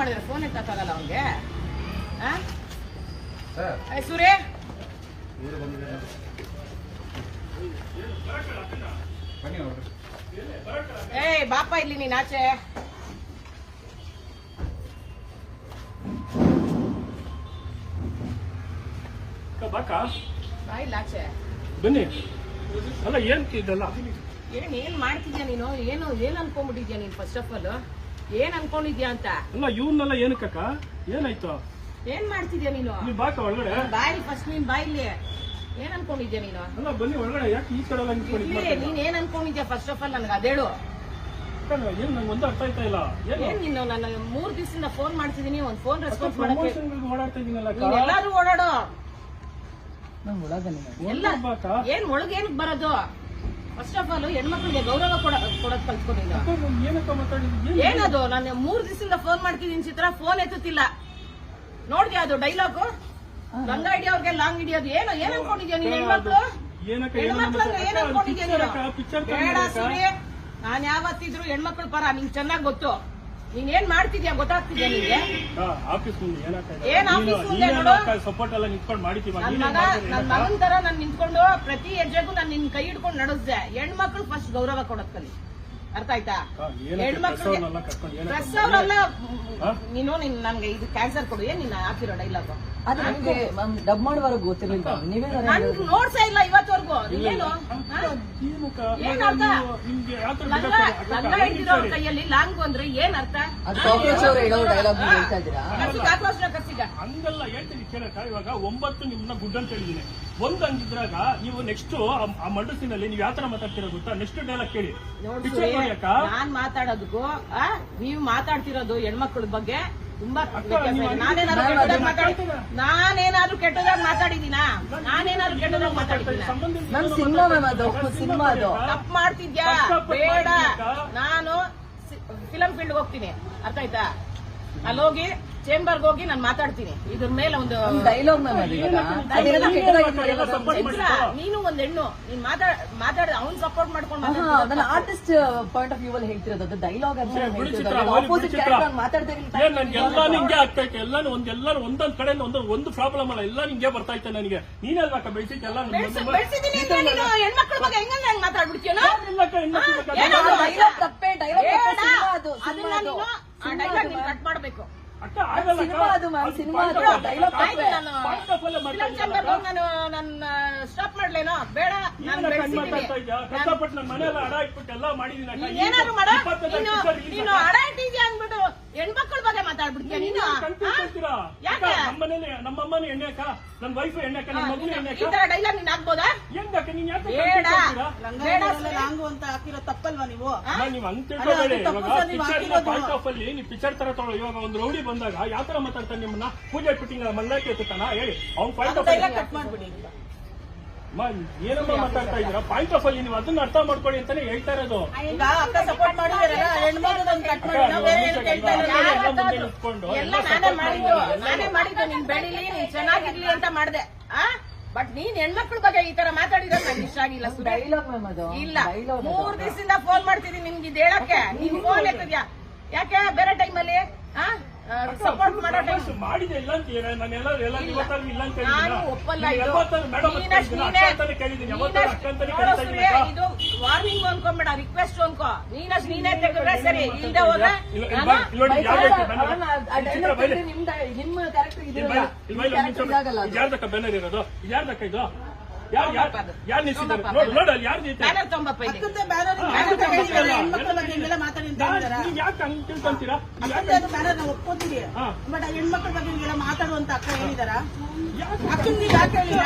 ಮಾಡಿದ್ರೆ ಫೋನ್ ಎತ್ತಕ್ಕಾಗಲ್ಲ ಅವನ್ಗೆ. ಸೂರ್ಯ ಏಯ್ ಬಾಪ ಇಲ್ಲಿ ನೀನ್ ಆಚೆ. ಇಲ್ಲ ಆಚೆ ಬನ್ನಿ. ಅಲ್ಲ ಏನ್ ಇದಲ್ಲ, ಏನ್ ಮಾಡ್ತಿದ್ಯಾ ನೀನು? ಏನ್ ಅನ್ಕೊಂಡ್ಬಿಟ್ಟಿದ್ಯಾ ನೀನ್? ಫಸ್ಟ್ ಆಫ್ ಆಲ್ ಏನ್ ಅನ್ಕೊಂಡಿದ್ಯಾ ಅಂತ? ಅಲ್ಲ ಇವನ್ನೆಲ್ಲ ಏನಕ್ಕ, ಏನಾಯ್ತು? ಏನ್ ಮಾಡ್ತಿದ್ಯಾ ನೀನು? ಬಾಕ ಒಳಗಡೆ ಬಾಯಿ ಫಸ್ಟ್ ನೀನ್ ಬಾಯಿಲಿ. ಏನ್ ಅನ್ಕೊಂಡಿದ್ಯಾ ನೀನು? ಅಲ್ಲ ಬನ್ನಿ ಒಳಗಡೆ. ಯಾಕೆ ಈ ಕಡೆ ನೀನ್ ಏನ್ ಅನ್ಕೊಂಡಿದ್ಯಾ ಫಸ್ಟ್ ಆಫ್ ಆಲ್? ನನ್ಗೆ ಅದೇಳು. ಏನ್ ನಂಗೆ ಒಂದು ಅರ್ಥ ಆಯ್ತಾ ಇಲ್ಲ. ಏನ್ ನೀನು? ನಾನು 3 ದಿವಸದಿಂದ ಫೋನ್ ಮಾಡ್ತಿದೀನಿ, ಒಂದ್ ಫೋನ್ ರೆಸ್ಪಾನ್ಸ್ ಮಾಡಕ್ಕೆ. ಓಡಾಡ್ತಾ ಇದೀನಲ್ಲ, ಎಲ್ಲಾರು ಓಡಾಡೋ. ಎಲ್ಲ ಏನ್ ಒಳಗೆ ಏನಕ್ ಬರೋದು? ಫಸ್ಟ್ ಆಫ್ ಆಲ್ ಹೆಣ್ಮಕ್ಳಿಗೆ ಗೌರವ ಕೊಡೋದ್ ಕಲ್ತ್ಕೊಂಡಿಲ್ಲ. ಏನಕ್ಕ ಮಾತಾಡಿದ್ವಿ? ಏನದು? ನಾನು 3 ದಿವಸದಿಂದ ಫೋನ್ ಮಾಡ್ತಿದ್ದೀನಿ ಚಿತ್ರ, ಫೋನ್ ಎತ್ತುತ್ತಿಲ್ಲ. ನೋಡ್ದ್ಯಾ ಅದು ಡೈಲಾಗು? ಲಂಗ ಹಿಡಿಯೋರ್ಗೆ ಲಾಂಗ್ ಹಿಡಿಯೋದು. ಏನ್ ಅನ್ಕೊಂಡಿದ್ಯಾ ನೀನ್? ಹೆಣ್ಮಕ್ಳು ಏನ್ ಅನ್ಕೊಂಡಿದ್ಯಾ ನೀನು? ಬೇಡ ಸೂರ್ಯ, ನಾನ್ ಯಾವತ್ತಿದ್ರು ಹೆಣ್ಮಕ್ಳು ಪರ. ನಿಂಗೆ ಚೆನ್ನಾಗ್ ಗೊತ್ತು. ನೀನ್ ಏನ್ ಮಾಡ್ತಿದ್ಯಾ ಗೊತ್ತಾಗ್ತಿದ್ಯಾ ನಿನ್ಗೆ? ಏನ್ ಆಫೀಸ್ ಮುಂದೆ ನೋಡು, ಸಪೋರ್ಟ್ ಎಲ್ಲ ನಿಂತ್ಕೊಂಡು ಮಾಡಿದೀವಿ. ನನ್ ಮಗನ್ ತರ ನಾನ್ ನಿಂತ್ಕೊಂಡು ಪ್ರತಿ ಹೆಜ್ಜೆಗೂ ನಾನ್ ನಿನ್ ಕೈ ಹಿಡ್ಕೊಂಡು ನಡೆಸ್ದೆ. ಹೆಣ್ಮಕ್ಳು ಫಸ್ಟ್ ಗೌರವ ಕೊಡೋದ್ ಕಲಿ. ಅರ್ಥ ಆಯ್ತಾ? ಹೆಣ್ಮಕ್ಳು ಪ್ರೆಸ್ ಅವರೆಲ್ಲ ನೀನು ನನ್ಗೆ ಇದು ಕ್ಯಾನ್ಸರ್ ಕೊಡು. ಏನ್ ನೀನ್ ಹಾಕಿರೋ ಡೈಲಾಗ್ ಅದು ನಮ್ಗೆ ಡಬ್ ಮಾಡುವಾಗ ಗೊತ್ತಿರಲಿಲ್ಲ. ನೀವೇ ನನ್ ನೋಡ್ಸೇ ಇಲ್ಲ ಇವತ್ತವರೆಗೂ. ಏನು ಏನ್ ಅರ್ಥ? ಲಂಗ ಹಿಡಿದಿರೋರ್ ಕೈಯಲ್ಲಿ ಲಾಂಗು ಅಂದ್ರೆ ಏನ್ ಅರ್ಥ? ಕಾಕ್ರೋಚ್ ಅವರು ಹೇಳೋ ಡೈಲಾಗ್ ಹೇಳ್ತಾ ಇದ್ದೀರಾ? ಕಾಕ್ರೋಚ್ ಕರ್ಸಿಗ ಹಂಗೆಲ್ಲ ಹೇಳ್ತೀನಿ ಕೇಳಕ್ಕ. ಇವಾಗ 9 ನಿಮ್ನ ಗುಡ್ ಅಂತ ಹೇಳಿದೀನಿ. 1 ಅಂದಿದ್ರಾಗ ನೀವು ನೆಕ್ಸ್ಟ್ ಆ ಮಂಡಸಿನಲ್ಲಿ ನೀವು ಯಾವ ತರ ಮಾತಾಡ್ತೀರ ಗೊತ್ತಾ? ನೆಕ್ಸ್ಟ್ ಡೈಲಾಗ್ ಕೇಳಿ. ನಾನ್ ಮಾತಾಡೋದಕ್ಕೂ ನೀವು ಮಾತಾಡ್ತಿರೋದು ಹೆಣ್ಮಕ್ಳ ಬಗ್ಗೆ ತುಂಬಾ ನಾನೇನಾದ್ರೂ ಕೆಟ್ಟದಾಗ ಮಾತಾಡಿದೀನಾ? ಮ್ಯಾಮ್ ಸಿನಿಮಾ ಮ್ಯಾಮ್, ಅದು ಸಿನಿಮಾ. ಅದು ತಪ್ಪು ಮಾಡ್ತಿದ್ಯಾ? ಬೇಡ, ನಾನು ಫಿಲಂ ಫೀಲ್ಡ್ ಹೋಗ್ತೀನಿ. ಅರ್ಥ ಆಯ್ತಾ? ಅಲ್ಲೋಗಿ ಚೇಂಬರ್ಗೆ ಹೋಗಿ ನಾನು ಮಾತಾಡ್ತೀನಿ. ಇದ್ರ ಮೇಲೆ ಒಂದು ಡೈಲಾಗ್ ಮ್ಯಾಮ್. ನೀನು ಒಂದ್ ಹೆಣ್ಣು, ನೀನ್ ಮಾತಾಡ ಅವ್ನ್ ಸಪೋರ್ಟ್ ಮಾಡ್ಕೊಂಡು ನನ್ನ ಆರ್ಟಿಸ್ಟ್ ಪಾಯಿಂಟ್ ಆಫ್ ವ್ಯೂ ಅಲ್ಲಿ ಹೇಳ್ತಿರೋದು. ಅದು ಡೈಲಾಗ್ ಆಪೋಸಿಟ್ ಕ್ಯಾರೆಕ್ಟರ್ ಮಾತಾಡ್ತಾ ಎಲ್ಲ ನಿಂಗೆ ಆಗ್ತೈತೆ. ಎಲ್ಲಾನು ಒಂದೊಂದ್ ಕಡೆ ಒಂದು ಪ್ರಾಬ್ಲಮ್ ಅಲ್ಲ, ಎಲ್ಲ ನಿಂಗೆ ಬರ್ತಾ ಇತ್ತು. ನನಗೆ ನೀನೆಲ್ವಾಕ ಬೆಳೆಸಿದ್ದೆ ಎಲ್ಲ ಹೆಣ್ಮಕ್ಳ ಬಗ್ಗೆ ಹೆಂಗ ಮಾತಾಡ್ಬಿಡ್ತೀಯ? ತಪ್ಪೇ ಡೈಲಾಗ್ ಕಟ್ ಮಾಡ್ಬೇಕು. ಸಿನಿಮಾ ನನ್ನ ಸ್ಟಾಪ್ ಮಾಡ್ಲೇನೋ? ಬೇಡ, ಏನಾದ್ರು ಮಾಡೋ. ನೀನು ಅಡ ಇಟ್ಟಿದ್ಯಾ ಅಂದ್ಬಿಟ್ಟು ಹೆಣ್ಮಕ್ಳ ಬಗ್ಗೆ ಮಾತಾಡ್ಬಿಡ್ತೀಯ ನೀನು? ನಮ್ಮಮ್ಮನ ಎಣ್ಣೆಕ, ನನ್ನ ವೈಫ್ ಎಣ್ಣೆಕ, ನನ್ನ ಮಗನ ಎಣ್ಣೆಕ, ಈ ತರ ಡೈಲಾಗ್ ನೀನ್ ಹಾಕ್ಬೋದಾ? ಲಾಂಗು ಅಂತ ಹಾಕಿರೋ ತಪ್ಪಲ್ವಾ ನೀವು? ನೀವು ಹಂಗ್ ತಿಳ್ಕೊಬೇಡಿ. ಇವಾಗ ಪಾಯಿಂಟ್ ಆಫ್ ಅಲ್ಲಿ ನೀವು ಪಿಕ್ಚರ್ ತರ ತಗೊಳ್ಳೋ. ಇವಾಗ ಒಂದು ರೌಡಿ ಬಂದಾಗ ಯಾವ ತರ ಮಾತಾಡ್ತಾನೆ ನಿಮ್ಮನ್ನ? ಪೂಜೆ ಇಟ್ಬಿಟ್ಟಿಂಗ ಮಂಡಾಕಿ ಎತ್ತಾನ ಹೇಳಿ. ಅವ್ನ್ ಪಾಯಿಂಟ್ ಆಫ್ ಕಟ್ ಮಾಡ್ಬಿಡಿ. ಏನಮ್ಮ ಮಾತಾಡ್ತಾ ಇದ್ದೀರಾ? ಪಾಯಿಂಟ್ ಆಫ್ ಅಲ್ಲಿ ನೀವು ಅದನ್ನ ಅರ್ಥ ಮಾಡ್ಕೊಳ್ಳಿ ಅಂತಾನೆ ಹೇಳ್ತಾ ಇರೋದು. ಈಗ ಅಕ್ಕ ಸಪೋರ್ಟ್ ಮಾಡಿದಾರಲ್ಲ, ಹೆಣ್ಮಕ್ಳದೊಂದು ಕಟ್ ಮಾಡಿ. ಎಲ್ಲ ನಾನೇ ಮಾಡಿದ್ದು. ನೀನ್ ಬೆಳಿಲಿ, ನೀನ್ ಚೆನ್ನಾಗಿರ್ಲಿ ಅಂತ ಮಾಡ್ದೆ. ಬಟ್ ನೀನ್ ಹೆಣ್ಮಕ್ಳ ಬಗ್ಗೆ ಈ ತರ ಮಾತಾಡಿದ್ರೆ ನಂಗೆ ಇಷ್ಟ ಆಗಿಲ್ಲ. ಡೈಲಾಗ್ ಮ್ಯಾಮ್ ಅದು ಇಲ್ಲ. 3 ದಿವಸದಿಂದ ಫೋನ್ ಮಾಡ್ತಿದ್ದೀನಿ ನಿಮ್ಗೆ ಇದು ಹೇಳಕ್ಕೆ. ನೀನ್ ಫೋನ್ ಎತ್ತಿದ್ಯಾ ಯಾಕೆ? ಬೇರೆ ಟೈಮಲ್ಲಿ ಸಪೋರ್ಟ್ ಮಾಡೋ ಟೈಮ್ ಮಾಡಿದೆ ಇಲ್ಲ ಅಂತ ನಾನೆಲ್ಲ ಇಲ್ಲ ಅಂತ ನಾನು ಒಪ್ಪಲ್ಲ. ಇದು ವಾರ್ನಿಂಗ್ ಅನ್ಕೊಂಬೇಡ, ರಿಕ್ವೆಸ್ಟ್ ಅನ್ಕೋ. ನೀನೇ ತೆಗೆದ್ರೆ ಸರಿ, ಇಲ್ದೆ ಹೋದ್ರೆ ಯಾರ್ದಕ್ಕ ಬ್ಯಾನರ್ ಇರೋದು? ಯಾರ್ದಕ್ಕ ಇದು? ಯಾರು ನಿಲ್ಸಿದ್ದಾರೆ? ನೋಡಿ ಯಾರು ಬ್ಯಾನರ್ ತೊಂಬಪ್ಪ. ಹೆಣ್ಮಕ್ಳ ಬಗ್ಗೆ ಹಿಂಗೆಲ್ಲ ಮಾತಾಡಿದ್ದಾರೆ. ಯಾಕೆ ಹಂಗ್ ತಿಳ್ಕೊಂತೀರಾ? ಬ್ಯಾನರ್ ನಾವು ಒಪ್ಕೋತೀವಿ. ಬಟ್ ಹೆಣ್ಮಕ್ಳ ಬಗ್ಗೆ ಹಿಂಗೆಲ್ಲ ಮಾತಾಡುವಂತ ಅಕ್ಕ ಹೇಳಿದಾರ? ಅಕ್ಕನ್ ನೀವು ಯಾಕೆ ಹೇಳಿಲ್ಲ?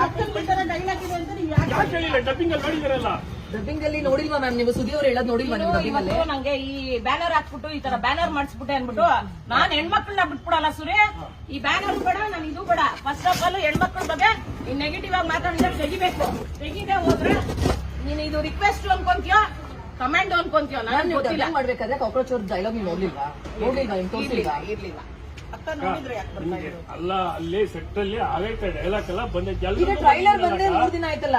ಅಕ್ಕನ್ ಬಿಟ್ಟರೆ ಡೈಲಾಗ್ ಇದೆ ಅಂತ ನೀವು ಯಾಕೆ ಹೇಳಿಲ್ಲ? ಡಬ್ಬಿಂಗ್ ಅಲ್ಲಿ ನೋಡಿದಾರಲ್ಲ. ಡಬ್ಬಿಂಗ್ ಅಲ್ಲಿ ನೋಡಿಲ್ವಾ ಮ್ಯಾಮ್? ನೀವು ಸುದ್ದಿ ಅವ್ರು ಹೇಳೋದು ನೋಡಿಲ್ವಾ ನೀವು ಡಬ್ಬಿಂಗ್ ಅಲ್ಲಿ? ನಂಗೆ ಈ ಬ್ಯಾನರ್ ಹಾಕ್ಬಿಟ್ಟು ಈ ತರ ಬ್ಯಾನರ್ ಮಾಡಿಸ್ಬಿಟ್ಟೆ ಅನ್ಬಿಟ್ಟು ನಾನ್ ಹೆಣ್ಮಕ್ಳನ್ನ ಬಿಟ್ಬಿಡಲ್ಲ ಸೂರ್ಯ. ಈ ಬ್ಯಾನರ್ ಬೇಡ, ನಾನು ಇದು ಬೇಡ. ಫಸ್ಟ್ ಆಫ್ ಆಲ್ ಹೆಣ್ಮಕ್ಳ ಬಗ್ಗೆ ನೆಗೆಟಿವ್ ಆಗಿ ಮಾತಾಡಿದ್ರೆ ತೆಗಿಬೇಕು. ತೆಗಿದೆ ಹೋದ್ರೆ ನೀನು ಇದು ರಿಕ್ವೆಸ್ಟ್ ಅನ್ಕೊಂತೀಯೋ ಕಮೆಂಡ್ ಅನ್ಕೊಂತೀಯೋ ನನಗೆ ಗೊತ್ತಿಲ್ಲ. ಮಾಡ್ಬೇಕಾದ್ರೆ ಕಾಕ್ರೋಚ್ ಅವ್ರ ಡೈಲಾಗ್ ನೀವು ನೋಡ್ಲಿಲ್ವಾ? ಇರ್ಲಿಲ್ಲ. ಅಕ್ಕ ನೋಡಿದ್ರೆ ಯಾಕೆ ಬರ್ತಾ ಇದ್ರು? ಅಲ್ಲ, ಅಲ್ಲಿ ಸೆಟ್ ಅಲ್ಲಿ ಆಗೈತೆ ಡೈಲಾಗ್ ಎಲ್ಲ ಬಂದೈತೆ. ಟ್ರೈಲರ್ ಬಂದೇ 3 ದಿನ ಆಯ್ತಲ್ಲ,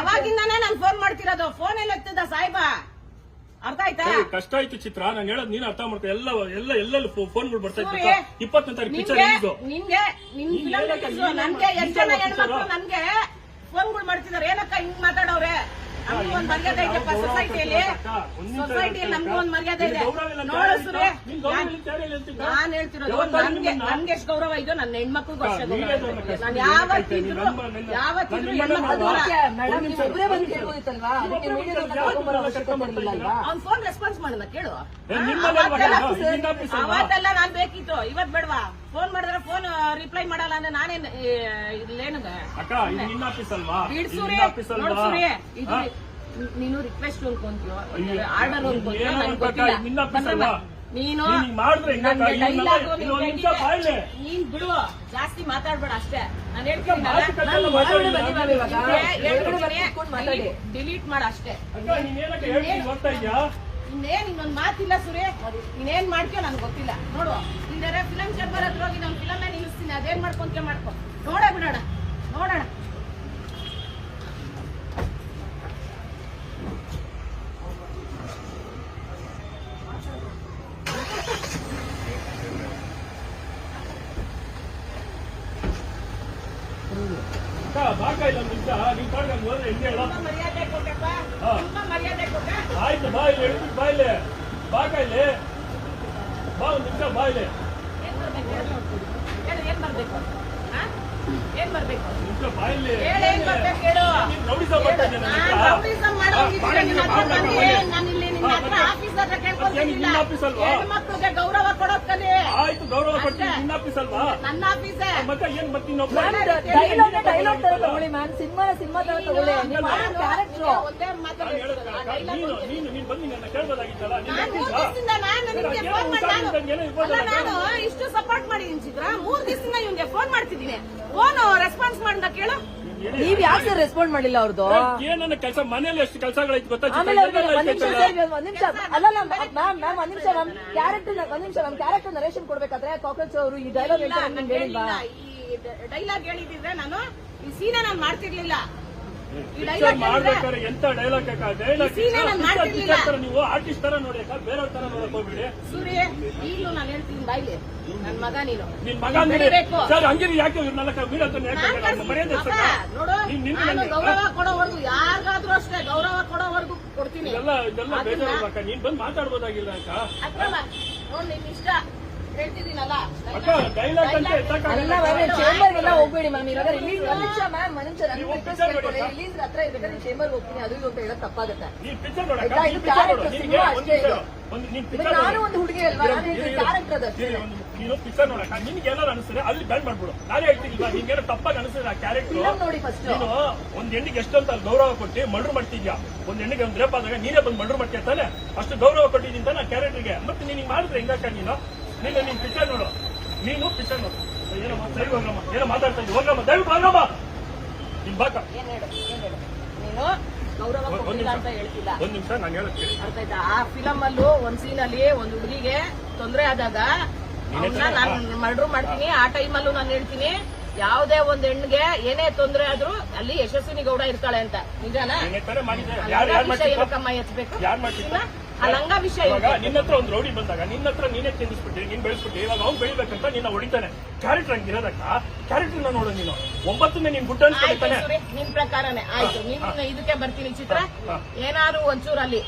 ಅವಾಗಿಂದಾನೇ ನಾನು ಫೋನ್ ಮಾಡ್ತಿರೋದು. ಫೋನ್ ಎಲ್ಲ ಎತ್ತದ ಸಾಹೇಬ? ಅರ್ಥ ಆಯ್ತಾ? ಕಷ್ಟ ಆಯ್ತು ಚಿತ್ರ, ನಾನು ಹೇಳೋದು ನೀನು ಅರ್ಥ ಮಾಡ್ಕೊ. ಎಲ್ಲೆಲ್ಲ ಫೋನ್ಗಳು ಬರ್ತಾ ಇತ್ತು. ಸೂರ್ಯ, 20ನೇ ತಾರೀಕು ಪಿಕ್ಚರ್ ನಿನ್ಗೆ ನಿನ್ ಫಿಲಂ ನನ್ಗೆ ಎಷ್ಟ್ ಜನ ಹೆಣ್ಮಕ್ಳು ನನ್ಗೆ ಫೋನ್ಗಳು ಮಾಡ್ತಿದಾರೆ, ಏನಕ್ಕ ಹಿಂಗ್ ಮಾತಾಡವ್ರೆ? ನಮ್ಗೂ ಒಂದ್ ಮರ್ಯಾದೆ ಇದೆಯಪ್ಪ ಸೊಸೈಟಿಯಲ್ಲಿ. ಸೊಸೈಟಿಯಲ್ಲಿ ನಮ್ಗೂ ಒಂದ್ ಮರ್ಯಾದೆ ಇದೆ. ನೋಡು ಸೂರ್ಯ, ನಾನ್ ಹೇಳ್ತಿರೋದು ನನ್ಗೆ ಎಷ್ಟು ಗೌರವ ಇದೋ ನನ್ನ ಹೆಣ್ಮಕ್ಳಿಗೂ ಅಷ್ಟೇ ಗೌರವ ಇದೆ. ನಾನು ಯಾವತ್ತಿದ್ರು ಹೆಣ್ಮಕ್ಳು ಮೇಡಮ್ ನೀವು ಒಬ್ಬರೇ ಬಂದು ಕೇಳ್ಬೋದಿತ್ತಲ್ವಾ? ಅದಕ್ಕೆ ಮೀಡಿಯಾದವ್ರನ್ನ ಕರ್ಕೊಂಡ್ಬರೋ ಅವಶ್ಯಕತೆ ಇರ್ಲಿಲ್ಲಲ್ವಾ? ಅವ್ನ್ ಫೋನ್ ರೆಸ್ಪಾನ್ಸ್ ಮಾಡೋಣ ಕೇಳು. ನಿಮ್ಮಲ್ಲಿ ಅವತ್ತೆಲ್ಲ ನಾನ್ ಬೇಕಿತ್ತು, ಇವತ್ ಬೇಡವಾ? ಫೋನ್ ಮಾಡಿದ್ರೆ ಫೋನ್ ರಿಪ್ಲೈ ಮಾಡಲ್ಲ ಅಂದ್ರೆ ನಾನೇನ್ ಇಲ್ಲೇನು ಅಕ್ಕ, ಇದು ನಿನ್ನ ಆಫೀಸ್ ಅಲ್ವಾ? ಬಿಡ್ ಸೂರ್ಯ, ನೋಡು ಸೂರ್ಯ, ಇದು ನೀನು ರಿಕ್ವೆಸ್ಟ್ ಅನ್ಕೊಂತೀಯೋ ಆರ್ಡರ್ ಅನ್ಕೊಂತೀಯೋ ನನ್ಗೆ ಗೊತ್ತಿಲ್ಲ. ನಿನ್ನ ಆಫೀಸ್ ಅಲ್ವಾ? ನೀನು ಮಾಡಿದ್ರೆ ನೀನ್ ಬಿಡು, ಜಾಸ್ತಿ ಮಾತಾಡ್ಬೇಡ ಅಷ್ಟೇ. ನಾನು ಹೇಳ್ತೀನಿ ಡಿಲೀಟ್ ಮಾಡ ಅಷ್ಟೇ. ಇನ್ನೇನ್ ಇನ್ನೊಂದ್ ಮಾತಿಲ್ಲ ಸೂರ್ಯ, ಇನ್ನೇನ್ ಮಾಡ್ತೀಯೋ ನನ್ಗೆ ಗೊತ್ತಿಲ್ಲ. ನೋಡು, ಇಲ್ಲರೆ ಫಿಲಂ ಚೇಂಬರ್ ಹತ್ರ ಹೋಗಿ ನಾನು ಫಿಲಮ್ನೇ ನಿಲ್ಲಿಸ್ತೀನಿ, ಅದೇನ್ ಮಾಡ್ಕೊಂತ ಮಾಡ್ಕೊ. ನೋಡೇ ಬಿಡೋಣ, ನೋಡೋಣ. ಬಾಕಾಯಿಲ್ಲ ನಿಮಿಷ, ನೀವು ಕಾಡ್ಗೆ ಹೋದ್ರೆ ಹೆಂಗೆ ಹೇಳ? ಮರ್ಯಾದೆ ಕೊಟ್ಟಪ್ಪ, ತುಂಬಾ ಮರ್ಯಾದೆ ಕೊಟ್ಟ. ಆಯ್ತು, ಬಾ ಇಲ್ಲಿ ಹೇಳ್ಬಿಟ್ಟು ಬಾ ಇಲ್ಲಿ, ಬಾಕಾಯಿಲೆ ಬಾ, ಒಂದು ನಿಮಿಷ ಬಾ ಇಲ್ಲಿ. ಏನ್ ಬರ್ಬೇಕು ಹೇಳು, ಏನ್ ಬರ್ಬೇಕು? ಏನ್ ಬರ್ಬೇಕು ನಿಮಿಷ ಬಾ ಇಲ್ಲಿ. ಹೇಳು, ಏನ್ ಬರ್ಬೇಕು ಹೇಳು. ರೌಡಿಸಂ ಮಾಡ್ತಾ ಇದ್ದೇನೆ ನನ್ನ ಹತ್ರ. ರೌಡಿಸಂ ಮಾಡೋಂಗಿದ್ರೆ ನಿನ್ನ ಹತ್ರ ಬಂದು ನಾನು ಇಲ್ಲಿ ನಿನ್ನ ಹತ್ರ ಆಫೀಸ್ ಹತ್ರ ಕೇಳ್ಕೊಳ್ತಿಲ್ಲ. ನಿನ್ನ ಆಫೀಸ್ ಅಲ್ವಾ? ಹೆಣ್ಮಕ್ಳಿಗೆ ಗೌರವ ಕೊಡೋದ್ ಕಲಿ. ಆಯ್ತು, ಗೌರವ ಕೊಡ್ತೀನಿ. ನಿನ್ನ ಆಫೀಸ್ ಅಲ್ವಾ? ನನ್ನ ಆಫೀಸೇ. ಮತ್ತೆ ಏನ್ ಮತ್ತೆ ಇನ್ನೊಬ್ಬ ಡೈಲಾಗ್ ತರ ತಗೊಳ್ಳಿ ಮ್ಯಾಮ್, ಸಿನಿಮಾ ತರ ತಗೊಳ್ಳಿ. ನಿಮ್ಮ ಕ್ಯಾರೆಕ್ಟರ್ ಒಂದೇ ಮಾತಾಡ್ತೀನಿ. ನೀನು ಬಂದು ನನ್ನ ಕೇಳ್ಬೋದಾಗಿತ್ತಲ್ಲ. ನಾನು ಇಷ್ಟು ಸಪೋರ್ಟ್ ಮಾಡಿದೀನಿ ಚಿತ್ರ, 3 ದಿವಸದಿಂದ ಇವ್ನಿಗೆ ಫೋನ್ ಮಾಡ್ತಿದ್ದೀನಿ. ಫೋನ್ ರೆಸ್ಪಾನ್ಸ್ ಮಾಡಿದ ಕೇಳು. ನೀವ್ ಯಾಕೆ ರೆಸ್ಪಾಂಡ್ ಮಾಡಿಲ್ಲ ಅವ್ರದ್ದು? ಏನನ್ನ ಕೆಲಸ, ಮನೇಲಿ ಎಷ್ಟು ಕೆಲಸಗಳೈತೆ ಗೊತ್ತಾ? ಆಮೇಲೆ ಒಂದ್ ನಿಮಿಷ ಅಲ್ಲ ಮ್ಯಾಮ್ ಒಂದ್ ನಿಮಿಷ ನಮ್ ಕ್ಯಾರೆಕ್ಟರ್ ನರೇಶನ್ ಕೊಡ್ಬೇಕಾದ್ರೆ ಕಾಕ್ರೋಚ್ ಅವರು ಈ ಡೈಲಾಗ್ ಹೇಳ್ತಾರೆ ನಿಮ್ಗೆ ಹೇಳಿಲ್ವಾ? ಈ ಡೈಲಾಗ್ ಹೇಳಿದಿದ್ರೆ ನಾನು ಈ ಸೀನ್ ನಾನು ಮಾಡ್ತಿರ್ಲಿಲ್ಲ. ಈ ಪಿಕ್ಚರ್ ಡೈಲಾಗ್ ಮಾಡ್ಬೇಕಾದ್ರೆ ಎಂತ ಡೈಲಾಗ್ ನೀವು ಆರ್ಟಿಸ್ಟ್ ತರ ನೋಡಿ, ಬೇರೆಯವ್ರ ತರ ನೋಡಕ್ ಹೋಗ್ಬಿಡಿ. ಸೂರ್ಯ, ಈಗಲೂ ನಾನು ಹೇಳ್ತೀನಿ ಬಾಯ್ಲಿ, ನನ್ ಮಗ ನೀನು. ನಿನ್ ಮಗ ಸರ್ ಹಂಗೆ ಯಾಕೆ ಇವ್ರನ್ನೆಲ್ಲ ಮರ್ಯಾದೆ ನೋಡು, ನಾನು ಗೌರವ ಕೊಡೋವರೆಗೂ ಯಾರಿಗಾದ್ರೂ ಅಷ್ಟೇ ಗೌರವ ಕೊಡೋವರೆಗೂ ಕೊಡ್ತೀನಿ. ಇದೆಲ್ಲ ಬೇಜಾರಕ್ಕ, ನೀನ್ ಬಂದು ಮಾತಾಡ್ಬೋದಾಗಿಲ್ಲ ಅಕ್ಕ. ಅಕ್ರಮ ನೋಡ್, ನಿನ್ ಇಷ್ಟ ಹೇಳ್ತಿದ್ದೀನಲ್ಲ. ಅಕ್ಕ ಡೈಲಾಗ್ ಅಂತ ಚೇಂಬರ್ಗೆಲ್ಲ ಹೋಗ್ಬೇಡಿ ಮ್ಯಾಮ್. ಇವಾಗ ರಿಲೀಸ್ ಒಂದ್ ನಿಮಿಷ ಮ್ಯಾಮ್, ಒಂದ್ ನಿಮಿಷ ರಿಲೀಸ್ ಹತ್ರ ಇರ್ಬೇಕಾದ್ರೆ ಚೇಂಬರ್ಗೆ ಹೋಗ್ತೀನಿ, ಅದು ಇದು ಅಂತ ಹೇಳೋದು ತಪ್ಪಾಗುತ್ತೆ. ನೀನ್ ಪಿಕ್ಚರ್ ನೋಡಕ್ಕ, ನಾನು ಒಂದು ಹುಡುಗಿ ಅಲ್ವಾ, ಕ್ಯಾರೆಕ್ಟರ್ ಅದ. ನೀನು ಪಿಕ್ಚರ್ ನೋಡಕ್ಕ, ನಿನ್ಗೆ ಏನಾರು ಅನಿಸಿದ್ರೆ ಅಲ್ಲಿ ಬ್ಯಾನ್ ಮಾಡ್ಬಿಡು. ನಾನೇ ಹೇಳ್ತೀನಿ, ನಿನ್ಗೇನೋ ತಪ್ಪಾಗಿ ಅನಿಸಿದ್ರೆ ಆ ಕ್ಯಾರೆಕ್ಟರ್ ನೋಡಿ ಫಸ್ಟ್. ನೀನು ಒಂದ್ ಹೆಣ್ಣಿಗೆ ಎಷ್ಟಂತ ಗೌರವ ಕೊಟ್ಟು ಮರ್ಡರ್ ಮಾಡ್ತಿದ್ಯಾ? ಒಂದ್ ಹೆಣ್ಣಿಗೆ ಒಂದ್ ರೇಪ್ ಆದಾಗ ನೀನೇ ಬಂದು ಮರ್ಡರ್ ಮಾಡ್ತೀಯ ತಾನೆ? ಅಷ್ಟು ಗೌರವ ಕೊಟ್ಟಿದ್ದೀನಿ ತಾನೆ ಆ ಕ್ಯಾರೆಕ್ಟರ್ಗೆ. ಮತ್ತೆ ನೀನ್ ಮಾಡಿದ್ರೆ ಹೆಂಗಾಕ? ನೀನ್ ಪಿಕ್ಚರ್ ನೋಡು, ನೀನು ಪಿಕ್ಚರ್ ನೋಡು. ಏನಮ್ಮ ಸರಿ ಹೋಗಮ್ಮ, ಏನೋ ಮಾತಾಡ್ತಾ ಇದ್ದೀನಿ, ಹೋಗಮ್ಮ ದಯವಿಟ್ಟು ಹೋಗಮ್ಮ. ನಿನ್ ಬಾಕ ಏನ್ ಹೇಳು ನೀನು ಗೌರವ ಕೊಟ್ಟಿಲ್ಲ ಅಂತ ಹೇಳ್ತಿಲ್ಲ. ಒಂದ್ ನಿಮಿಷ ನಾನು ಹೇಳಕ್ ಕೇಳಿ. ಅರ್ಥ ಆಯ್ತಾ? ಆ ಫಿಲಮ್ ಅಲ್ಲೂ ಒಂದ್ ಸೀನ್ ಅಲ್ಲಿ ಒಂದ್ ಹುಡುಗಿಗೆ ತೊಂದ್ರೆ ಆದಾಗ ನಾನು ಮರ್ಡರ್ ಮಾಡ್ತೀನಿ. ಆ ಟೈಮಲ್ಲೂ ನಾನು ಹೇಳ್ತೀನಿ, ಯಾವುದೇ ಒಂದ್ ಹೆಣ್ಣಿಗೆ ಏನೇ ತೊಂದ್ರೆ ಆದ್ರೂ ಅಲ್ಲಿ ಯಶಸ್ವಿನಿ ಗೌಡ ಇರ್ತಾಳೆ ಅಂತ. ನಿಜಾನ? ವಿಷಯ ಏನಕ್ಕಮ್ಮ ಎಚ್ಚಬೇಕು? ಆ ಲಂಗ ವಿಷಯ ನಿನ್ನ ಹತ್ರ ಒಂದ್ ರೌಡಿ ಬಂದಾಗ ನಿನ್ನ ಹತ್ರ ನೀನೇ ತಿನ್ನಿಸ್ಬಿಟ್ಟಿ, ನೀನ್ ಬೆಳೆಸ್ಬಿಟ್ಟಿ. ಇವಾಗ ಅವ್ನು ಬೆಳಿಬೇಕಂತ ನಿನ್ನ ಹೊಡಿತಾನೆ. ಕ್ಯಾರೆಕ್ಟರ್ ಹಂಗಿರೋದಕ್ಕ, ಕ್ಯಾರೆಕ್ಟರ್ ನ ನೋಡು ನೀನು. 9ನೇ ನೀನ್ ಗುಡ್ಡ ಅನ್ಸ್ಕೊಳ್ತಾನೆ. ನಿನ್ ಪ್ರಕಾರನೇ ಆಯ್ತು. ನೀನ್ ಇದಕ್ಕೆ ಬರ್ತೀನಿ ಚಿತ್ರ. ಏನಾದ್ರು ಒಂಚೂರಲ್ಲಿ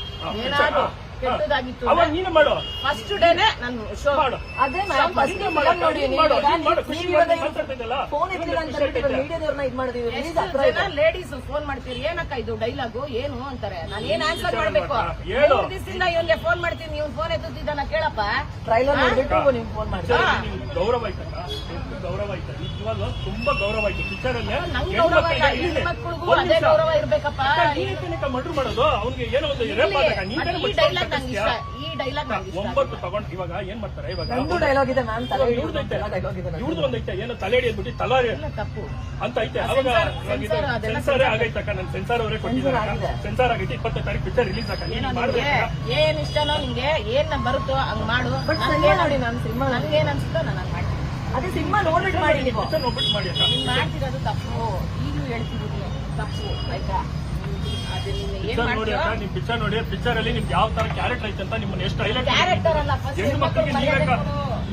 ಏನಾದ್ರು ಕೆಟ್ಟದಾಗಿತ್ತು ಅವಾಗ ನೀನು ಮಾಡು. ಫಸ್ಟ್ ಡೇನೆ ನಾನು ಶೋ ಮಾಡು. ಅದೇ ಮ್ಯಾಮ್, ಫಸ್ಟ್ ನೋಡಿ ಫೋನ್ ಇರ್ಲಿಲ್ಲ ಅಂತ ಮೀಡಿಯಾದವ್ರನ್ನ ಇದ್ ಮಾಡಿದೀವಿ. ರಿಲೀಸ್ ಹತ್ರ ಇದೆ. ಲೇಡೀಸ್ ಫೋನ್ ಮಾಡ್ತೀರಿ, ಏನಕ್ಕ ಇದು ಡೈಲಾಗು ಏನು ಅಂತಾರೆ. ನಾನು ಏನ್ ಆನ್ಸರ್ ಮಾಡ್ಬೇಕು? 3 ದಿವಸದಿಂದ ಇವನ್ಗೆ ಫೋನ್ ಮಾಡ್ತೀನಿ, ಇವ್ನು ಫೋನ್ ಎತ್ತುತ್ತಿದ್ದಾನ ಕೇಳಪ್ಪ. ಟ್ರೈಲರ್ ನೋಡ್ಬಿಟ್ಟು ನೀವು ಫೋನ್ ಮಾಡಿ. ಗೌರವ ಆಯ್ತಕ್ಕ, ಗೌರವ ಆಯ್ತು. ನಿಜವಾಗ್ಲೂ ತುಂಬಾ ಗೌರವ ಆಯ್ತು ಪಿಕ್ಚರ್ ಅಲ್ಲಿ. ನಂಗೆ ಗೌರವ ಇಲ್ಲ, ಹೆಣ್ಮಕ್ಳಿಗೂ ಅದೇ ಗೌರವ ಇರ್ಬೇಕಪ್ಪ. ಮರ್ಡರ್ ಮಾಡೋದು ಅವ್ನಿಗೆ ಏನೋ ಒಂದು ರೇಪ್ ಆದಾಗ ನೀನ್ ಈ ಡೈಲಾಗ್ ನಂಗೆ ಇಷ್ಟ. ಈ ಡೈಲಾಗ್ ನಂಗೆ ಇಷ್ಟ. 9 ತಗೊಂಡು ಇವಾಗ ಏನ್ ಮಾಡ್ತಾರೆ? ಇವಾಗ ನಂದು ಡೈಲಾಗ್ ಇದೆ ಮ್ಯಾಮ್, ತಲೆ ಇವ್ರದ್ದು ಒಂದೈತೆ, ಏನೋ ತಲೆಡಿ ಅಂದ್ಬಿಟ್ಟು ತಲಾರಿ ತಪ್ಪು ಅಂತ ಐತೆ. ಅವಾಗ ಸೆನ್ಸಾರೇ ಆಗೈತಕ್ಕ, ನನ್ ಸೆನ್ಸಾರ್ ಅವರೇ ಕೊಟ್ಟಿದ್ದಾರೆ. ಸೆನ್ಸಾರ್ ಆಗೈತೆ. 20ನೇ ತಾರೀಕು ಪಿಕ್ಚರ್ ರಿಲೀಸ್ ಆಗ. ಏನ್ ಇಷ್ಟನೋ ನಿಮ್ಗೆ ಏನ್ ಬರುತ್ತೋ ಹಂಗ್ ಮಾಡು. ಬಟ್ ನೋಡಿ ಮ್ಯಾಮ್, ಸಿನಿಮಾ ನನ್ಗೇನ್ ಅನ್ಸುತ್ತೋ ನಾನು ಹಂಗ್ ಮಾಡ್ತೀನಿ. ಅದೇ ಸಿನಿಮಾ ನೋಡ್ಬಿಟ್ಟು ಮಾಡಿ ನೀವು. ಪಿಕ್ಚರ್ ನೋಡ್ಬಿಟ್ಟು ಮಾಡಿ ಅಕ್ಕ. ನೀನ್ ಮಾಡ್ತಿರೋದು ತಪ್ಪು. ಈಗಲೂ ಹೇಳ್ತಿದ್ದೀನಿ ತಪ್ಪು ಆಯ್ತಾ? ಅದು ನೀನು ಏನ್ ಪಿಕ್ಚರ್ ನೋಡಿ ಮಾಡ್ತೀಯೋ ಅಕ್ಕ, ನಿಮ್ ಪಿಕ್ಚರ್ ನೋಡಿ. ಪಿಕ್ಚರ್ ಅಲ್ಲಿ ನಿಮ್ಗೆ ಯಾವ ತರ ಕ್ಯಾರೆಕ್ಟರ್ ಐತೆ ಅಂತ ನಿಮ್ಮನ್ನ ಎಷ್ಟು ಹೈಲೈಟ್ ಕ್ಯಾರೆಕ್ಟರ್ ಅಲ್ಲ ಫಸ್ಟ್ ಹೆಣ್ಣು ಮಕ್ಕಳಿಗೆ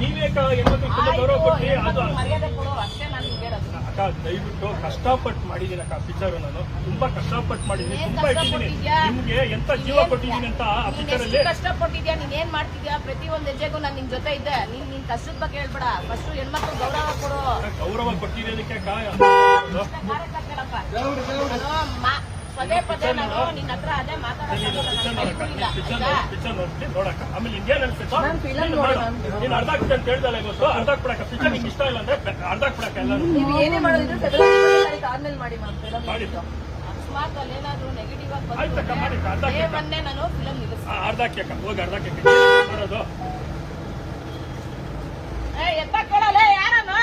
ನೀವೇ ಹೆಣ್ಮಕ್ಳಿಗೆ ತುಂಬಾ ಗೌರವ ಕೊಟ್ಟು ಅದು ಮರ್ಯಾದೆ ಕೊಡು ಅಷ್ಟೇ ನಾನು ನಿಮ್ಗೆ ಹೇಳೋದು. ಅಕ್ಕ ದಯವಿಟ್ಟು ಕಷ್ಟಪಟ್ಟು ಮಾಡಿದೀನಿ ಅಕ್ಕ ಪಿಕ್ಚರ್. ನಾನು ತುಂಬಾ ಕಷ್ಟಪಟ್ಟು ಮಾಡಿದೀನಿ, ಏನ್ ತುಂಬಾ ಇಟ್ಟಿದ್ದೀನಿ ಕಷ್ಟಪಟ್ಟಿದ್ಯಾ? ನಿಮ್ಗೆ ಎಂತ ಜೀವ ಕೊಟ್ಟಿದ್ದೀನಿ ಅಂತ ಆ ನೀನ್ ಪಿಕ್ಚರ್ ಎಷ್ಟು ಅಲ್ಲಿ. ಕಷ್ಟಪಟ್ಟಿದ್ಯಾ, ನೀನ್ ಏನ್ ಮಾಡ್ತಿದ್ಯಾ, ಪ್ರತಿ ಒಂದ್ ಹೆಜ್ಜೆಗೂ ನಾನು ನಿನ್ ಜೊತೆ ಇದ್ದೆ. ನಿನ್ ಕಷ್ಟದ ಬಗ್ಗೆ ಹೇಳ್ಬೇಡ, ಫಸ್ಟ್ ಹೆಣ್ಮಕ್ಳು ಗೌರವ ಕೊಡು. ಗೌರವ ಕೊಟ್ಟಿರೋದಕ್ಕೆ ಪದೇ ಪದೇ ನಾನು ನಿನ್ನ ಹತ್ರ ಅದೇ ಪಿಕ್ಚರ್ ನೋಡ್ತೀನಿ ನೋಡಕ್ಕ. ಆಮೇಲೆ ಇಂಡಿಯನ್ ಅನ್ಸುತ್ತೋ Ma'am, film ನೋಡಿ ma'am. ನೀನ್ ಅರ್ಧ ಹಾಕ್ತೀನಿ ಅಂತ ಹೇಳ್ದಲ್ಲ ಇವತ್ತು. ಅರ್ಧ ಹಾಕ್ಬಿಡಕ್ಕ ಪಿಕ್ಚರ್ ನಿಂಗೆ ಇಷ್ಟ ಇಲ್ಲ ಅಂದ್ರೆ ಅರ್ಧ ಹಾಕ್ಬಿಡಕ್ಕ ಎಲ್ಲ ನೀವು ಏನೇ ಮಾಡೋದಿದ್ರೆ ಫೆಬ್ರವರಿ ಆದ್ಮೇಲೆ ಮಾಡಿ ಮ್ಯಾಮ್ ಮಾಡಿ. ಅಕಸ್ಮಾತ್ ಅಲ್ಲೇನಾದ್ರು ನೆಗೆಟಿವ್ ಆಗಿ ಆಯ್ತಕ್ಕ ಮಾಡಿ ಅರ್ಧ ಬಂದ್ರೆ ಹಾಕಿ ಮೊನ್ನೆ ನಾನು ಫಿಲಮ್ ನಿಲ್ಲಿಸ್ತೀನಿ. ಅರ್ಧ ಹಾಕಿ ಅಕ್ಕ, ಹೋಗಿ ಅರ್ಧ ಹಾಕಿ ಮಾಡೋದು. ಎತ್ತ ಕೇಳಲ್ಲ ಯಾರನ್ನು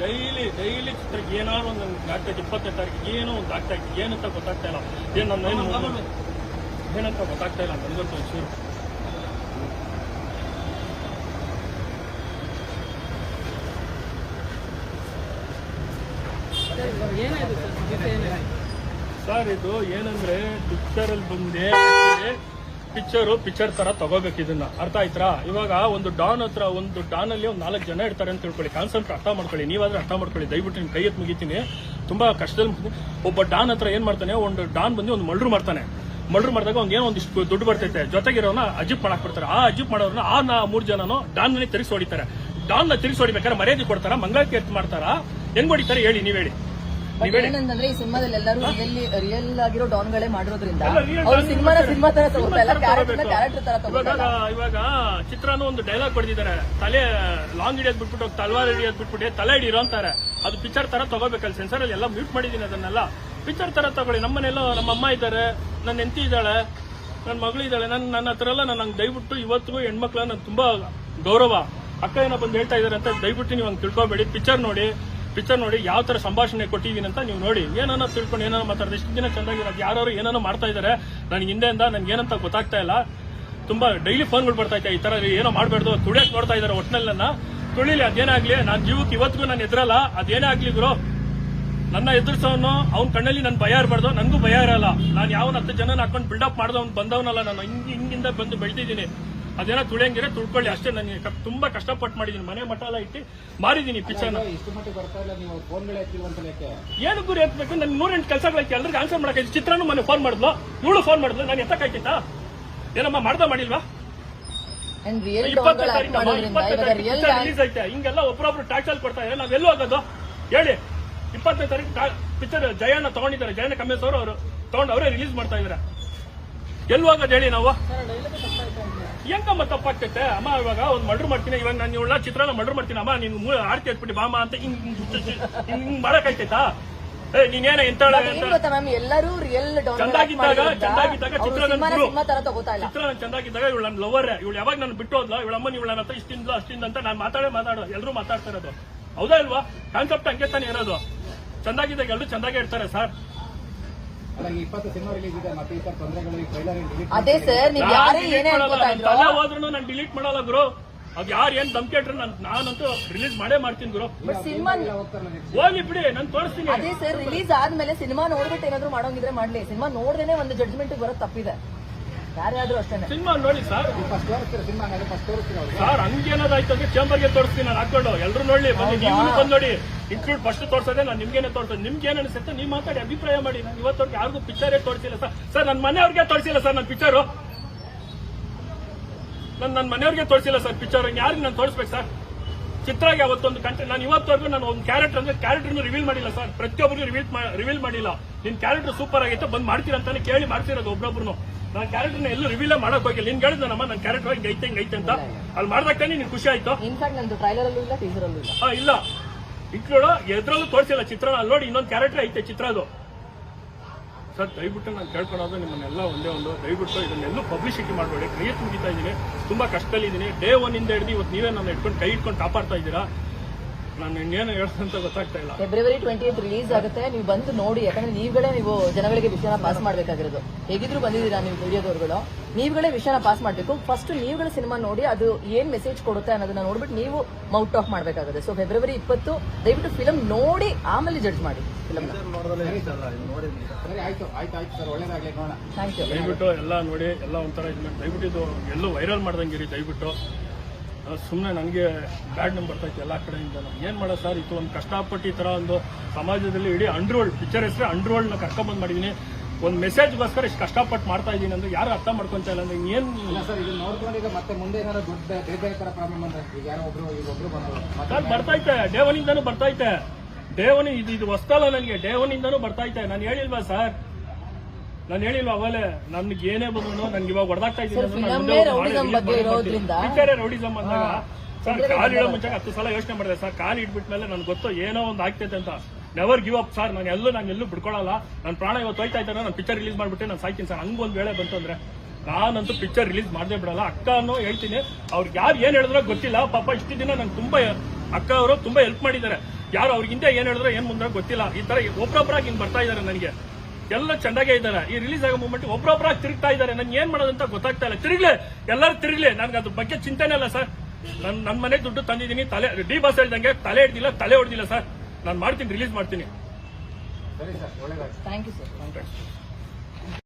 ಡೈಲಿ ಚಿತ್ರಕ್ಕೆ ಏನಾದ್ರು ಒಂದು ಆಗ್ತಾ ಇದೆ. 20ನೇ ತಾರೀಕು ಏನೋ ಒಂದು ಆಗ್ತಾ ಇದೆ, ಏನಂತ ಗೊತ್ತಾಗ್ತಾ ಇಲ್ಲ. ಏನಂತ ಗೊತ್ತಾಗ್ತಾ ಇಲ್ಲ ನನಗಂತೂ ಒಂಚೂರು. ಸರ್ ಇದು ಏನಂದ್ರೆ ಪಿಕ್ಚರ್ ಅಲ್ಲಿ ಬಂದೆ ಪಿಕ್ಚರ್ ತರ ತಗೋಬೇಕು ಇದನ್ನ, ಅರ್ಥ ಆಯ್ತಾ? ಇವಾಗ ಒಂದು ಡಾನ್ ಹತ್ರ ಒಂದು ಡಾನ್ ಅಲ್ಲಿ ಒಂದು 4 ಜನ ಇರ್ತಾರೆ ಅಂತ ತಿಳ್ಕೊಳ್ಳಿ. ಕಾನ್ಸೆಪ್ಟ್ ಅರ್ಥ ಮಾಡ್ಕೊಳ್ಳಿ, ನೀವಾದ್ರೆ ಅರ್ಥ ಮಾಡ್ಕೊಳ್ಳಿ. ದಯವಿಟ್ಟು ನಿಮ್ ಕೈ ಎತ್ತು ಮುಗಿತೀನಿ, ತುಂಬಾ ಕಷ್ಟದಲ್ಲಿ. ಒಬ್ಬ ಡಾನ್ ಹತ್ರ ಏನ್ ಮಾಡ್ತಾನೆ, ಒಂದು ಡಾನ್ ಬಂದು ಒಂದು ಮರ್ಡರ್ ಮಾಡ್ತಾನೆ. ಮರ್ಡರ್ ಮಾಡಿದಾಗ ಅವ್ನಿಗೆ ಏನೋ ಒಂದಿಷ್ಟು ದುಡ್ಡು ಬರ್ತೈತೆ, ಜೊತೆಗಿರೋನ ಅಜಿಪ್ ಮಾಡಕ್ ಬಿಡ್ತಾರೆ. ಆ ಅಜಿಪ್ ಮಾಡೋರ್ನ ಆ 3 ಜನನು ಡಾನ್ ನೇ ತಿರುಗಿಸಿ ಹೊಡಿತಾರೆ. ಡಾನ್ ನ ತಿರುಗಿಸಿ ಹೊಡಿಬೇಕಾದ್ರೆ ಮರ್ಯಾದೆ ಕೊಡ್ತಾರ, ಮಂಗಳಾರತಿ ಎತ್ತು ಮಾಡ್ತಾರ, ಹೆಂಗ್ ಹೊಡಿತಾರೆ ಹೇಳಿ, ನೀವ್ ಹೇಳಿ. ಏನಂತಂದ್ರೆ ಈ ಸಿನಿಮಾದಲ್ಲಿ ಎಲ್ಲರೂ ರಿಯಲ್ ಆಗಿರೋ ಡಾನ್ಗಳೇ ಮಾಡಿರೋದ್ರಿಂದ ಎಲ್ಲ real ಅವ್ರು don ಸಿನಿಮಾ ತರ ತಗೋತಾರೆ, ಎಲ್ಲ ತಗೋಬೇಕು. ಕ್ಯಾರೆಕ್ಟರ್ ತರ ತಗೋತಾರೆ. ಇವಾಗ ಚಿತ್ರನೂ ಒಂದು ಡೈಲಾಗ್ ಕೊಡ್ತಿದ್ದಾರೆ, ತಲೆ ಲಾಂಗ್ ಹಿಡಿಯೋದ್ ಬಿಟ್ಬಿಟ್ಟು ತಲ್ವಾರ್ ಹಿಡಿಯೋದ್ ಬಿಟ್ಬಿಟ್ಟು ತಲೆ ಹಿಡಿರೋ ಅಂತಾರೆ. ಅದು ಪಿಕ್ಚರ್ ತರ ತಗೋಬೇಕಲ್ಲ. ಸೆನ್ಸರ್ ಅಲ್ಲಿ ಎಲ್ಲ ಮ್ಯೂಟ್ ಮಾಡಿದೀನಿ ಅದನ್ನೆಲ್ಲ. ಪಿಕ್ಚರ್ ತರ ತಗೊಳ್ಳಿ. ನಮ್ಮನೆಲ್ಲ ನಮ್ಮ ಅಮ್ಮ ಇದ್ದಾರೆ, ನನ್ನ ಹೆಂಡತಿ ಇದ್ದಾಳೆ, ನನ್ನ ಮಗಳು ಇದ್ದಾಳೆ. ನನ್ನ ಹತ್ರ ಎಲ್ಲ ನಂಗೆ ದಯವಿಟ್ಟು ಇವತ್ತಿಗೂ ಹೆಣ್ಮಕ್ಳ ನನ್ ತುಂಬಾ ಗೌರವ. ಅಕ್ಕ ಏನೋ ಬಂದು ಹೇಳ್ತಾ ಇದಾರೆ ಅಂತ ದಯವಿಟ್ಟು ನೀವು ಹಂಗೆ ತಿಳ್ಕೊಬೇಡಿ. ಪಿಕ್ಚರ್ ನೋಡಿ ಯಾವ ತರ ಸಂಭಾಷಣೆ ಕೊಟ್ಟಿದ್ದೀನಿ ಅಂತ ನೀವು ನೋಡಿ. ಏನೋ ತಿಳ್ಕೊಂಡು ಏನೋ ಮಾತಾಡಿದ್ರೆ ಇಷ್ಟು ದಿನ ಚೆನ್ನಾಗಿರೋದು ಯಾರು ಏನೋ ಮಾಡ್ತಾ ಇದಾರೆ. ನನಗೆ ಹಿಂದೆಯಿಂದ ನನ್ಗೆ ಏನಂತ ಗೊತ್ತಾಗ್ತಾ ಇಲ್ಲ. ತುಂಬಾ ಡೈಲಿ ಫೋನ್ಗಳು ಬರ್ತಾ ಇತ್ತು, ಈ ತರ ಏನೋ ಮಾಡಬಾರ್ದು, ತುಳಿಯಕ್ ನೋಡ್ತಾ ಇದಾರೆ. ಒಟ್ಟಿನಲ್ಲಿ ನನ್ನ ತುಳಿಲಿ, ಅದೇನಾಗ್ಲಿ. ನಾನು ಜೀವಕ್ಕೆ ಇವತ್ತಿಗೂ ನಾನು ಎದುರಲ್ಲ. ಅದೇನೇ ಆಗ್ಲಿ ಗುರು, ನನ್ನ ಎದುರಿಸೋನು ಅವ್ನ ಕಣ್ಣಲ್ಲಿ ನನ್ ಭಯ ಇರಬಾರ್ದು, ನನಗೂ ಭಯ ಇರಲ್ಲ. ನಾನು ಯಾವನ್ 10 ಜನ ಹಾಕೊಂಡು ಬಿಲ್ಡಪ್ ಮಾಡ್ದವ್ನು ಬಂದವನಲ್ಲ. ನಾನು ಹಿಂಗಿಂದ ಬಂದು ಬೆಳೆದಿದ್ದೀನಿ. ಅದೇನೋ ತುಳಿಯಂಗಿರೆ ತುಳ್ಕೊಳ್ಳಿ ಅಷ್ಟೇ. ನನಗೆ ತುಂಬಾ ಕಷ್ಟಪಟ್ಟು ಮಾಡಿದೀನಿ, ಮನೆ ಮಠ ಎಲ್ಲ ಇಟ್ಟು ಮಾರಿದೀನಿ ಪಿಕ್ಚರ್ನ. ಏನು ಗುರಿ ಎತ್ತಬೇಕು? ನನ್ 108 ಕೆಲಸಗಳೈತಿ, ಎಲ್ರಿಗೂ ಆನ್ಸರ್ ಮಾಡಕ್ಕೆ. ಚಿತ್ರನೂ ಮನೆ ಫೋನ್ ಮಾಡಿದ್ಲು, ಇವಳು ಫೋನ್ ಮಾಡಿದ್ಲು, ನಾನು ಎತ್ತಕ್ಕಾಯ್ತಾ? ಏನಮ್ಮ ಮಾಡಿಲ್ವಾ? 20ನೇ ತಾರೀಕು ರಿಲೀಸ್ ಐತೆ. ಹಿಂಗೆಲ್ಲ ಒಬ್ಬರೊಬ್ರು ಟ್ಯಾಕ್ಸ್ ಅಲ್ಲಿ ಕೊಡ್ತಾ ಇದ್ದಾರೆ. ನಾವೆಲ್ಲೂ ಹೋಗೋದು ಹೇಳಿ? 20ನೇ ತಾರೀಕು ಪಿಕ್ಚರ್ ಜಯನ ತಗೊಂಡಿದ್ದಾರೆ, ಜಯನ ಕಮ್ಮೇಶ್ ಅವರು ತಗೊಂಡು ಅವರೇ ರಿಲೀಸ್ ಮಾಡ್ತಾ ಇದಾರೆ. ಎಲ್ಲಿ ಹೋಗೋದು ಹೇಳಿ ನಾವು? ಹೆಂಗಮ್ಮ ತಪ್ಪಾಗ್ತೈತೆ ಅಮ್ಮ? ಇವಾಗ ಒಂದು ಮರ್ಡರ್ ಮಾಡ್ತೀನಿ, ಇವಾಗ ನಾನು ಇವಳ ಚಿತ್ರನ ಮರ್ಡರ್ ಮಾಡ್ತೀನಿ ಅಮ್ಮ, ನೀನು ಆರ್ತಿ ಎತ್ಬಿಟ್ಟು ಬಾಮ ಅಂತ ಹಿಂಗ್ ಮಾಡಕ್ಕಾಯ್ತೈತಾ? ನೀನೇನ ಎಂತ ಎಲ್ಲರೂ ರಿಯಲ್ ಚಂದಾಗಿದ್ದಾಗ ಚಿತ್ರ ಚಂದಾಗಿದ್ದಾಗ ಇವಳು ನನ್ನ ಲವರ್. ಇವಳು ಯಾವಾಗ ನಾನು ಬಿಟ್ಟು ಹೋದ್ಲ, ಇವಳ ಅಮ್ಮನ ಇವಳ ಹತ್ರ ಇಷ್ಟಿಂದ ಅಷ್ಟಿಂದ ಅಂತ ನಾನು ಮಾತಾಡೋ ಎಲ್ಲರೂ ಮಾತಾಡ್ತಾ ಇರೋದು. ಹೌದಾ ಇಲ್ವಾ? ಕಾನ್ಸೆಪ್ಟ್ ಹಂಗೆ ತಾನೇ ಇರೋದು. ಚಂದಾಗಿದ್ದಾಗ ಎಲ್ಲರೂ ಚಂದಾಗೆ ಇರ್ತಾರೆ ಸರ್. ಅದೇ ಸರ್, ನೀವು ಯಾರೇ ಏನೇ ತಲೆ ಹೋದ್ರೂ ನಾನು ಡಿಲೀಟ್ ಮಾಡಲ್ಲ ಗುರು. ಅದ್ ಯಾರು ಏನ್ ಧಮ್ಕಿ ಇಟ್ರೆ ನಾನಂತೂ ರಿಲೀಸ್ ಮಾಡೇ ಮಾಡ್ತೀನಿ ಗುರು. ಸಿನಿಮಾ ಹೋಗ್ಲಿ ಬಿಡಿ, ನಾನು ತೋರಿಸ್ತೀನಿ. ಅದೇ ಸರ್, ರಿಲೀಸ್ ಆದ್ಮೇಲೆ ಸಿನಿಮಾ ನೋಡ್ಬಿಟ್ಟು ಏನಾದ್ರು ಮಾಡೋಂಗಿದ್ರೆ ಮಾಡ್ಲಿ. ಸಿನಿಮಾ ನೋಡ್ದೇನೆ ಒಂದು ಜಡ್ಜ್ಮೆಂಟ್ ಬರೋದು ತಪ್ಪಿದೆ, ಯಾರ್ಯಾದ್ರೂ ಅಷ್ಟೇ. ಸಿನಿಮಾ ನೋಡಿ ಸರ್, ಸರ್ ಹಂಗೇನಾದಾಯ್ತು ಅಂದ್ರೆ ಚೇಂಬರ್ಗೆ ತೋರಿಸ್ತೀನಿ ನಾನು ಹಾಕೊಂಡು. ಎಲ್ರು ನೋಡ್ಲಿ, ಬನ್ನಿ, ನೀವು ಬಂದ್ ನೋಡಿ. ಇನ್ಕ್ಲೂಡ್ ಫಸ್ಟ್ ತೋರ್ಸೋದೆ ನಾನು ನಿಮ್ಗೇನೆ ತೋರಿಸೋದು. ನಿಮ್ಗೆ ಏನ್ ಅನಿಸುತ್ತೆ ನೀವು ಮಾತಾಡಿ, ಅಭಿಪ್ರಾಯ ಮಾಡಿ. ನಾನು ಇವತ್ತವ್ರಿಗೆ ಯಾರಿಗೂ ಪಿಕ್ಚರೇ ತೋರಿಸಿಲ್ಲ ಸರ್. ನನ್ನ ಮನೆಯವ್ರಿಗೆ ತೋರಿಸಿಲ್ಲ ಸರ್ ನನ್ನ ಪಿಕ್ಚರು. ನನ್ನ ಮನೆಯವ್ರಿಗೆ ತೋರಿಸಿಲ್ಲ ಸರ್ ಪಿಕ್ಚರ್. ಯಾರಿಗೆ ನಾನು ತೋರಿಸ್ಬೇಕು ಸರ್? ಚಿತ್ರಗೆ ಅವತ್ತೊಂದು ಕಂಟೆಂಟ್ ನಾನು ಇವತ್ತವರೆಗೂ ನಾನು ಒಂದು ಕ್ಯಾರೆಕ್ಟರ್ನು ರಿವೀಲ್ ಮಾಡಿಲ್ಲ ಸರ್. ಪ್ರತಿಯೊಬ್ಬರಿಗೂ ರಿವೀಲ್ ಮಾಡಿಲ್ಲ. ನಿನ್ ಕ್ಯಾರೆಕ್ಟರ್ ಸೂಪರ್ ಆಗಿತ್ತು, ಬಂದ್ ಮಾಡ್ತೀರ ಅಂತಾನೆ ಕೇಳಿ ಮಾಡ್ತಿರೋದು ಒಬ್ಬೊಬ್ರು. ನಾನು ಕ್ಯಾರೆಕ್ಟರ್ನ ಎಲ್ಲೂ ರಿವೀಲೇ ಮಾಡಕ್ ಹೋಗಿಲ್ಲ. ನಿನ್ ಹೇಳಿದ್ನಮ್ಮ ನನ್ನ ಕ್ಯಾರೆಕ್ಟರ್ ಹಿಂಗೈತೆ ಅಂತ. ಅಲ್ಲಿ ಮಾಡ್ದಾಗ್ತಾನೆ ನಿನ್ ಖುಷಿ ಆಯ್ತು. ಇನ್ಫ್ಯಾಕ್ಟ್ ನಂದು ಟ್ರೈಲರ್ ಅಲ್ಲೂ ಇಲ್ಲ, ಟೀಸರ್ ಅಲ್ಲೂ ಇಲ್ಲ. ಇಲ್ಲ, ಇಟ್ಲೋಡ ಎದ್ರಲ್ಲೂ ತೋರಿಸಿಲ್ಲ ಚಿತ್ರ. ಅಲ್ಲಿ ನೋಡಿ ಇನ್ನೊಂದು ಕ್ಯಾರೆಕ್ಟರ್ ಐತೆ ಚಿತ್ರದು. ಸರ್ ದಯವಿಟ್ಟು ನಾನು ಕೇಳ್ಕೊಳೋದು ನಿಮ್ಮನ್ನೆಲ್ಲ ಒಂದೇ ಒಂದು, ದಯವಿಟ್ಟು ಇದನ್ನೆಲ್ಲೂ ಪಬ್ಲಿಸಿಟಿ ಮಾಡಬೇಡಿ. ಕೈ ಎತ್ತು ಮುಗಿತಾ ಇದ್ದೀನಿ, ತುಂಬಾ ಕಷ್ಟದಲ್ಲಿದ್ದೀನಿ. ಡೇ 1 ಇಂದ ಹಿಡಿದು ಇವತ್ತು ನೀವೇ ನನ್ನ ಇಟ್ಕೊಂಡು ಕೈ ಇಟ್ಕೊಂಡು ಕಾಪಾಡ್ತಾ ಇದ್ದೀರಾ. ನಾನು ಇನ್ನೇನು ಹೇಳ್ತಂತ ಗೊತ್ತಾಗ್ತಾ ಇಲ್ಲ. ಫೆಬ್ರವರಿ 20th ರಿಲೀಸ್ ಆಗುತ್ತೆ, ನೀವು ಬಂದು ನೋಡಿ. ಯಾಕಂದ್ರೆ ನೀವು ಜನಗಳಿಗೆ ವಿಷಯನ ಪಾಸ್ ಮಾಡ್ಬೇಕಾಗಿರೋದು. ಹೇಗಿದ್ರು ಬಂದಿದ್ದೀರಾ ನೀವು ವಿಡಿಯೋದವ್ರುಗಳು, ನೀವುಗಳೇ ವಿಷಯನ ಪಾಸ್ ಮಾಡ್ಬೇಕು. ಫಸ್ಟ್ ನೀವುಗಳ ಸಿನಿಮಾ ನೋಡಿ ಅದು ಏನ್ ಮೆಸೇಜ್ ಕೊಡುತ್ತೆ ಅನ್ನೋದನ್ನ ನೋಡ್ಬಿಟ್ಟು ನೀವು ಮೌತ್ ಟಾಕ್ ಮಾಡ್ಬೇಕಾಗುತ್ತೆ. ಸೊ ಫೆಬ್ರವರಿ 20 ದಯವಿಟ್ಟು ಫಿಲಂ ನೋಡಿ ಆಮೇಲೆ ಜಡ್ಜ್ ಮಾಡಿ ಫಿಲಂ. Thank you. ದಯವಿಟ್ಟು ಎಲ್ಲ ನೋಡಿ, ಎಲ್ಲ ಒಂಥರ ಇದು ಮಾಡಿ ದಯವಿಟ್ಟು ಇದು ಎಲ್ಲೂ ವೈರಲ್ ಮಾಡ್ದಂಗಿರಿ ದಯವಿಟ್ಟು. ಸುಮ್ಮನೆ ನನಗೆ ಬ್ಯಾಡ್ ನಂಬರ್ ಬರ್ತೈತೆ ಎಲ್ಲ ಕಡೆಯಿಂದ. ಏನ್ ಮಾಡೋ ಸರ್, ಇದು ಒಂದು ಕಷ್ಟಪಟ್ಟು ಈ ತರ ಒಂದು ಸಮಾಜದಲ್ಲಿ ಇಡೀ ಅಂಡರ್ವರ್ಲ್ಡ್ ಪಿಕ್ಚರ್ ಹೆಸರು ಅಂಡರ್ವರ್ಲ್ಡ್ ನ ಕರ್ಕೊಂಡ್ಬಂದ್ ಮಾಡಿದೀನಿ. ಒಂದು ಮೆಸೇಜ್ಗೋಸ್ಕರ ಇಷ್ಟು ಕಷ್ಟಪಟ್ಟು ಮಾಡ್ತಾ ಇದ್ದೀನಿ ಅಂದ್ರೆ ಯಾರು ಅರ್ಥ ಮಾಡ್ಕೊಂತ ಇಲ್ಲ ಅಂದ್ರೆ ಏನ್ ಸರ್ ಇದನ್ನ ನೋಡ್ಕೊಂಡು ಈಗ ಮತ್ತೆ ಮುಂದೆ ಏನಾದ್ರು ದುಡ್ಡು ಬೇರೆ ತರ ಪ್ರಾಬ್ಲಮ್ ಅಂದ್ರೆ ಈಗ ಯಾರೋ ಒಬ್ರು ಸರ್ ಬರ್ತೈತೆ, ಡೇ ಒನ್ ಇಂದಾನು ಬರ್ತೈತೆ. ಡೇ ಒನ್ ಇದು ಹೊಸ್ತಲ್ಲ ನನಗೆ, ಡೇ ಒನ್ ಇಂದಾನು ಬರ್ತೈತೆ. ನಾನು ಹೇಳಿಲ್ವಾ ಸರ್, ನಾನು ಹೇಳಿಲ್ವಾ ಅವಲೇ ನನ್ಗೆ ಏನೇ ಬಂದ್ರು ನನ್ಗೆ ಇವಾಗ ಹೊಡೆದಾಗ್ತಾ ಇದ್ದೀನಿ. ಪಿಕ್ಚರೇ ರೌಡಿಸಮ್ ಅಂದಾಗ ಸರ್ ಕಾಲ್ ಇಡೋ ಮುಂಚೆ 10 ಸಲ ಯೋಚನೆ ಮಾಡಿದೆ ಸರ್. ಕಾಲ್ ಇಟ್ಬಿಟ್ಮೇಲೆ ನನ್ಗೆ ಗೊತ್ತು ಏನೋ ಒಂದು ಆಗ್ತೈತೆ ಅಂತ. Never give up sir. ನಾನು ಎಲ್ಲೂ ಬಿಡ್ಕೊಳ್ಳಲ್ಲ. ನನ್ನ ಪ್ರಾಣ ಇವತ್ತು ಹೋಯ್ತಾ ಇದ್ದಾರೆ. ನಾನು ಪಿಕ್ಚರ್ ರಿಲೀಸ್ ಮಾಡ್ಬಿಟ್ಟೆ ನಾನು ಸಾಯ್ತೀನಿ ಸರ್. ಹಂಗೊಂದು ವೇಳೆ ಬಂತು ಅಂದ್ರೆ ನಾನಂತೂ ಪಿಕ್ಚರ್ ರಿಲೀಸ್ ಮಾಡದೇ ಬಿಡಲ್ಲ. ಅಕ್ಕನೂ ಹೇಳ್ತೀನಿ, ಅವ್ರಿಗೆ ಯಾರು ಏನ್ ಹೇಳಿದ್ರೋ ಗೊತ್ತಿಲ್ಲ. ಪಾಪ ಇಷ್ಟು ದಿನ ನಂಗೆ ತುಂಬಾ ಅಕ್ಕ ಅವರು ತುಂಬಾ ಹೆಲ್ಪ್ ಮಾಡಿದ್ದಾರೆ. ಯಾರು ಅವ್ರಿಗಿಂತ ಏನ್ ಹೇಳಿದ್ರೆ ಏನ್ ಮುಂದೆ ಗೊತ್ತಿಲ್ಲ. ಈ ತರ ಒಬ್ಬೊಬ್ಬರಾಗಿ ಹಿಂಗ್ ಬರ್ತಾ ಇದಾರೆ. ನನಗೆ ಎಲ್ಲ ಚೆನ್ನಾಗೇ ಇದ್ದಾರೆ. ಈ ರಿಲೀಸ್ ಆಗೋ ಮೂಮೆಂಟ್ ಒಬ್ಬೊಬ್ಬರಾಗಿ ತಿರುಗ್ತಾ ಇದ್ದಾರೆ. ನನ್ಗೆ ಏನ್ ಮಾಡೋದಂತ ಗೊತ್ತಾಗ್ತಾ ಇಲ್ಲ. ಎಲ್ಲರೂ ತಿರುಗ್ಲಿ, ನನ್ಗೆ ಅದ್ರ ಬಗ್ಗೆ ಚಿಂತೆನೇ ಇಲ್ಲ ಸರ್. ನನ್ನ ಮನೆ ದುಡ್ಡು ತಂದಿದ್ದೀನಿ. ಡಿ ಬಾಸ್ ಹೇಳ್ದಂಗೆ ತಲೆ ಹೊಡೆದಿಲ್ಲ ಸರ್. ನಾನು ಮಾಡ್ತೀನಿ, ರಿಲೀಸ್ ಮಾಡ್ತೀನಿ. ಸರಿ ಸರ್, ಒಳ್ಳೆದಾಗಿ. Thank you sir.